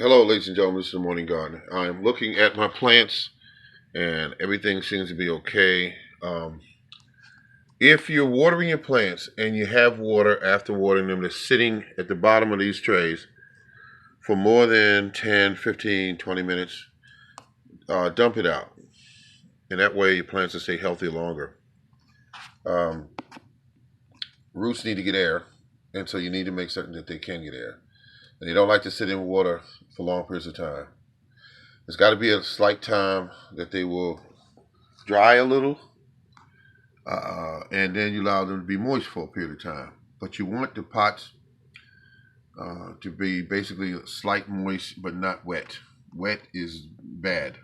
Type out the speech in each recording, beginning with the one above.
Hello, ladies and gentlemen. This is the Morning Gardener. I'm looking at my plants, and everything seems to be okay. If you're watering your plants and you have water after watering them that's sitting at the bottom of these trays for more than 10, 15, 20 minutes, dump it out. And that way your plants will stay healthy longer. Um, Roots need to get air, and so you need to make certain that they can get air. And they don't like to sit in water for long periods of time. There's got to be a slight time that they will dry a little, and then you allow them to be moist for a period of time. But you want the pots to be basically slight moist, but not wet. Wet is bad,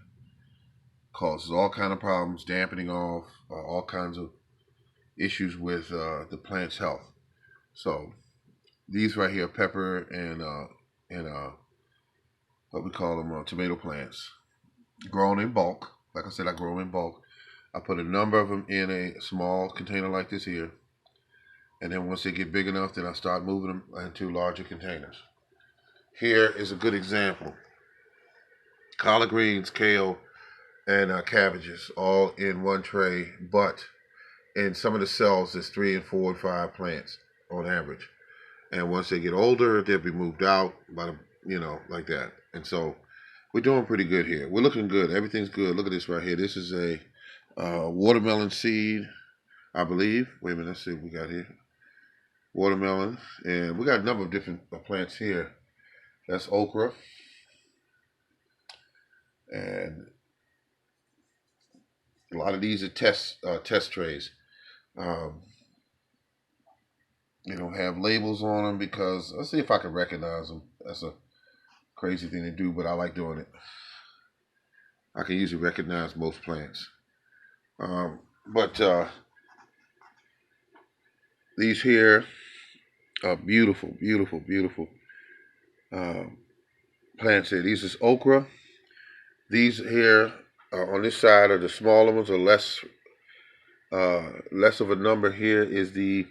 causes all kind of problems, dampening off, all kinds of issues with the plant's health. So these right here, pepper and what we call them tomato plants, grown in bulk. Like I said, I grow them in bulk. I put a number of them in a small container like this here. And then once they get big enough, then I start moving them into larger containers. Here is a good example. Collard greens, kale, and cabbages all in one tray, but in some of the cells, there's 3 and 4 and 5 plants on average. And once they get older, they'll be moved out by like that. And so we're doing pretty good here. We're looking good. Everything's good. Look at this right here. This is a watermelon seed, I believe. Wait a minute. Let's see what we got here. Watermelon. And we got a number of different plants here. That's okra. And a lot of these are test trays. Um, have labels on them because let's see if I can recognize them. That's a crazy thing to do, but I like doing it. I can usually recognize most plants. But these here are beautiful, beautiful, beautiful plants here. These is okra. These here on this side are the smaller ones, are less of a number. Here is the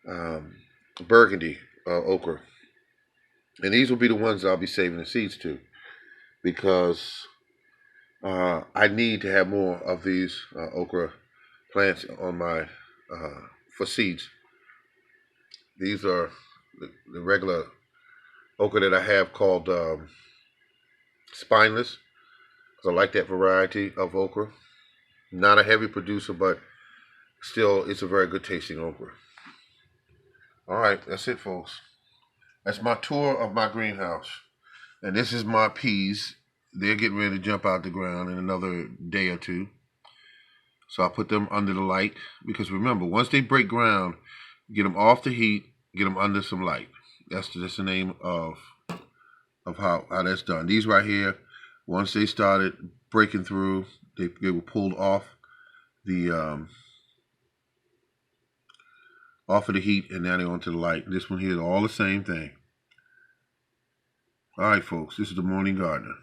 um, burgundy okra, and these will be the ones I'll be saving the seeds to because I need to have more of these okra plants on my for seeds. These are the regular okra that I have called spineless. Because I like that variety of okra. Not a heavy producer, but still, it's a very good tasting okra. All right, that's it, folks. That's my tour of my greenhouse. And this is my peas. They're getting ready to jump out the ground in another day or two. So I put them under the light because remember, once they break ground, get them off the heat, get them under some light. That's the name of how that's done. These right here, once they started breaking through, they were pulled off the off of the heat, and now they're onto the light. This one here is all the same thing. All right, folks, this is the Morning Gardener.